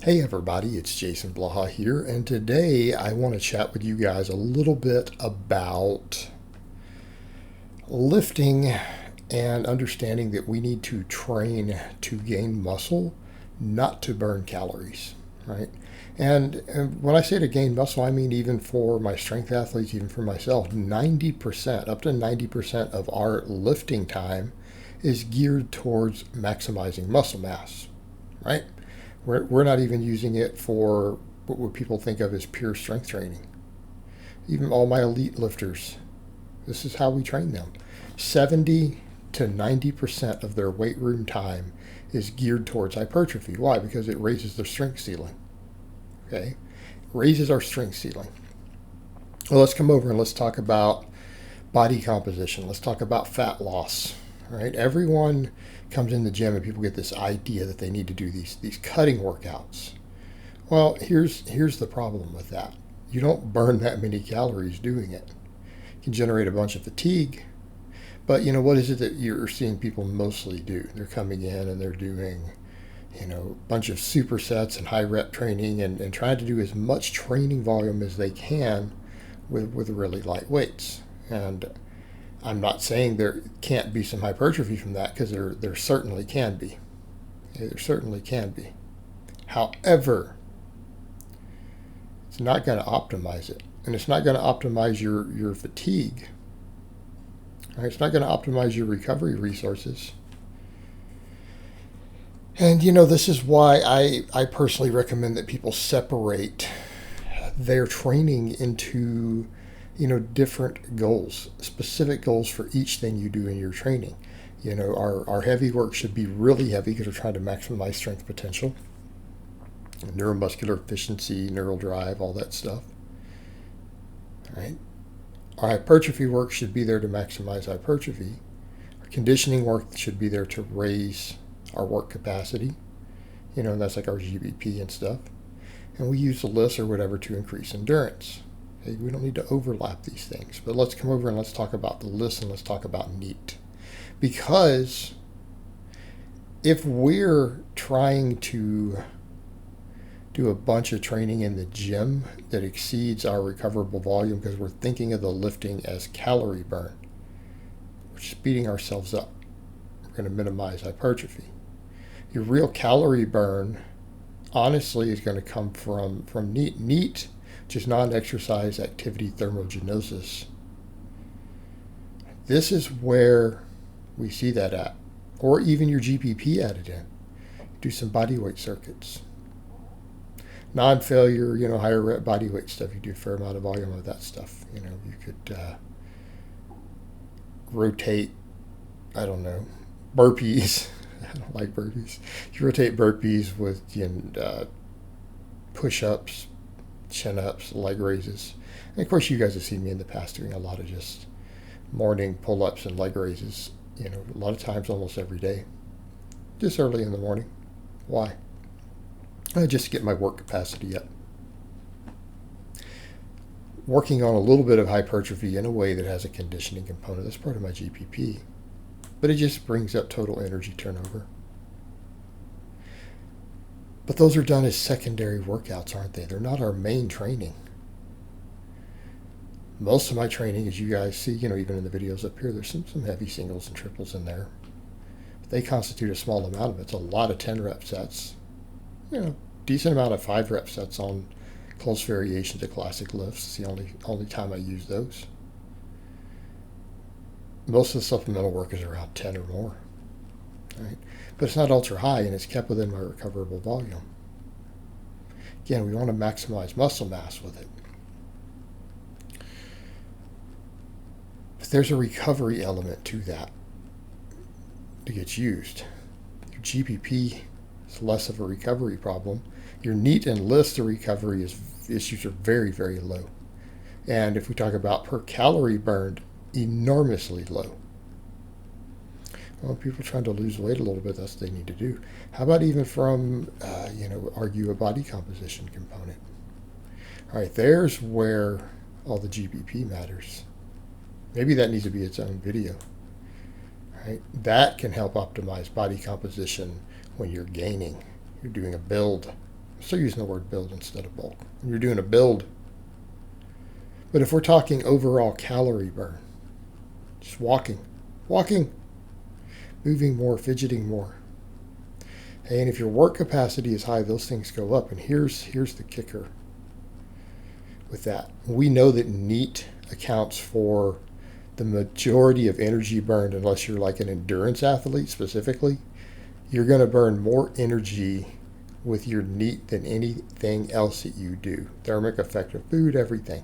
Hey everybody, it's Jason Blaha here, and today I want to chat with you guys a little bit about lifting and understanding that we need to train to gain muscle, not to burn calories, right? And when I say to gain muscle, I mean even for my strength athletes, even for myself, 90%, up to 90% of our lifting time is geared towards maximizing muscle mass, right? We're not even using it for what people think of as pure strength training. Even all my elite lifters, this is how we train them. 70 to 90% of their weight room time is geared towards hypertrophy. Why? Because it raises their strength ceiling. Okay? It raises our strength ceiling. Well, let's come over and let's talk about body composition. Let's talk about fat loss. Right? Everyone comes in the gym and people get this idea that they need to do these cutting workouts. Well, here's the problem with that. You don't burn that many calories doing it. You can generate a bunch of fatigue. But what is it that you're seeing people mostly do? They're coming in and they're doing, a bunch of supersets and high rep training and trying to do as much training volume as they can with really light weights. And I'm not saying there can't be some hypertrophy from that, because there certainly can be. There certainly can be. However, it's not going to optimize it. And it's not going to optimize your fatigue. Right? It's not going to optimize your recovery resources. And this is why I personally recommend that people separate their training into different goals, specific goals for each thing you do in your training. Our heavy work should be really heavy because we're trying to maximize strength potential, neuromuscular efficiency, neural drive, all that stuff. Right? Our hypertrophy work should be there to maximize hypertrophy. Our conditioning work should be there to raise our work capacity, and that's like our GBP and stuff. And we use the lifts or whatever to increase endurance. Okay, we don't need to overlap these things. But let's come over and let's talk about the list, and let's talk about NEAT. Because if we're trying to do a bunch of training in the gym that exceeds our recoverable volume because we're thinking of the lifting as calorie burn, we're just beating ourselves up. We're going to minimize hypertrophy. Your real calorie burn, honestly, is going to come from NEAT. NEAT, which is non-exercise activity thermogenesis. This is where we see that at. Or even your GPP added in. Do some body weight circuits. Non-failure, higher rep body weight stuff. You do a fair amount of volume of that stuff. You could rotate, burpees. I don't like burpees. You rotate burpees with push-ups, chin-ups, leg raises. And of course, you guys have seen me in the past doing a lot of just morning pull-ups and leg raises, a lot of times, almost every day, just early in the morning. Why? Just to get my work capacity up. Working on a little bit of hypertrophy in a way that has a conditioning component. That's part of my GPP. But it just brings up total energy turnover. But those are done as secondary workouts, aren't they? They're not our main training. Most of my training, as you guys see, even in the videos up here, there's some heavy singles and triples in there. But they constitute a small amount of it. It's a lot of 10 rep sets. Decent amount of 5 rep sets on close variations of classic lifts. It's the only time I use those. Most of the supplemental work is around 10 or more. Right? But it's not ultra high, and it's kept within my recoverable volume. Again, we want to maximize muscle mass with it. But there's a recovery element to that that gets used. Your GPP is less of a recovery problem. Your NEAT and list, the recovery issues are very, very low. And if we talk about per calorie burned, enormously low. Well, people trying to lose weight a little bit, that's what they need to do. How about even from, argue a body composition component? All right, there's where all the GBP matters. Maybe that needs to be its own video. Right? That can help optimize body composition when you're gaining. You're doing a build. So using the word build instead of bulk. When you're doing a build. But if we're talking overall calorie burn, just walking, moving more, fidgeting more. Hey, and if your work capacity is high, those things go up. And here's the kicker with that. We know that NEAT accounts for the majority of energy burned, unless you're like an endurance athlete specifically. You're going to burn more energy with your NEAT than anything else that you do. Thermic effect of food, everything.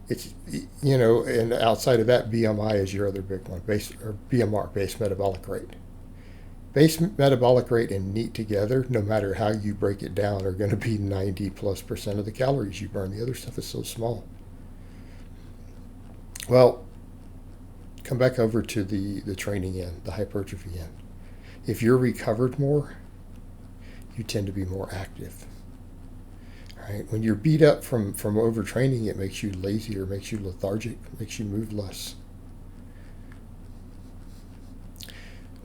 It's, and outside of that, BMI is your other big one, BMR, base metabolic rate. Base metabolic rate and NEAT together, no matter how you break it down, are going to be 90+% of the calories you burn. The other stuff is so small. Well, come back over to the training end, the hypertrophy end. If you're recovered more, you tend to be more active. Right? When you're beat up from overtraining, it makes you lazier, makes you lethargic, makes you move less.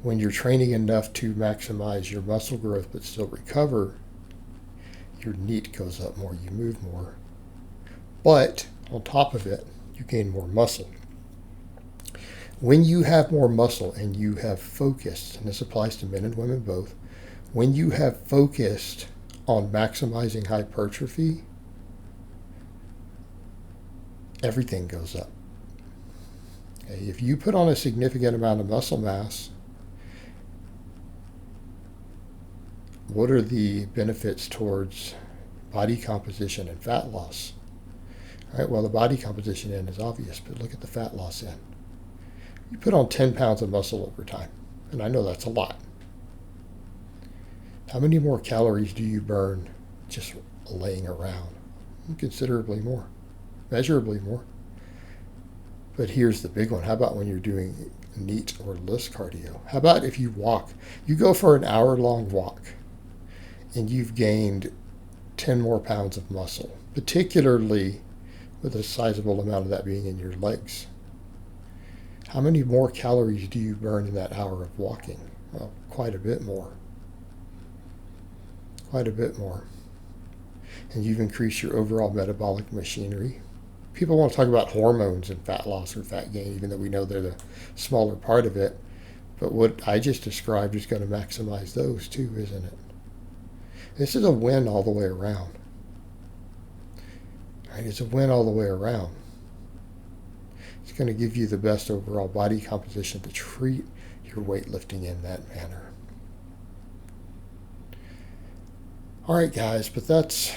When you're training enough to maximize your muscle growth but still recover, your NEAT goes up more, you move more. But on top of it, you gain more muscle. When you have more muscle and you have focused, and this applies to men and women both, when you have focused on maximizing hypertrophy, everything goes up. Okay, if you put on a significant amount of muscle mass, what are the benefits towards body composition and fat loss? All right, well, the body composition end is obvious, but look at the fat loss end. You put on 10 pounds of muscle over time, and I know that's a lot. How many more calories do you burn just laying around? Considerably more, measurably more. But here's the big one. How about when you're doing NEAT or LIST cardio? How about if you walk? You go for an hour-long walk, and you've gained 10 more pounds of muscle, particularly with a sizable amount of that being in your legs. How many more calories do you burn in that hour of walking? Well, quite a bit more. Quite a bit more. And you've increased your overall metabolic machinery. People want to talk about hormones and fat loss or fat gain, even though we know they're the smaller part of it. But what I just described is going to maximize those too, isn't it? This is a win all the way around. Right? It's a win all the way around. It's going to give you the best overall body composition to treat your weightlifting in that manner. All right, guys, but that's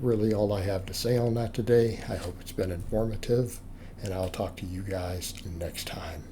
really all I have to say on that today. I hope it's been informative, and I'll talk to you guys next time.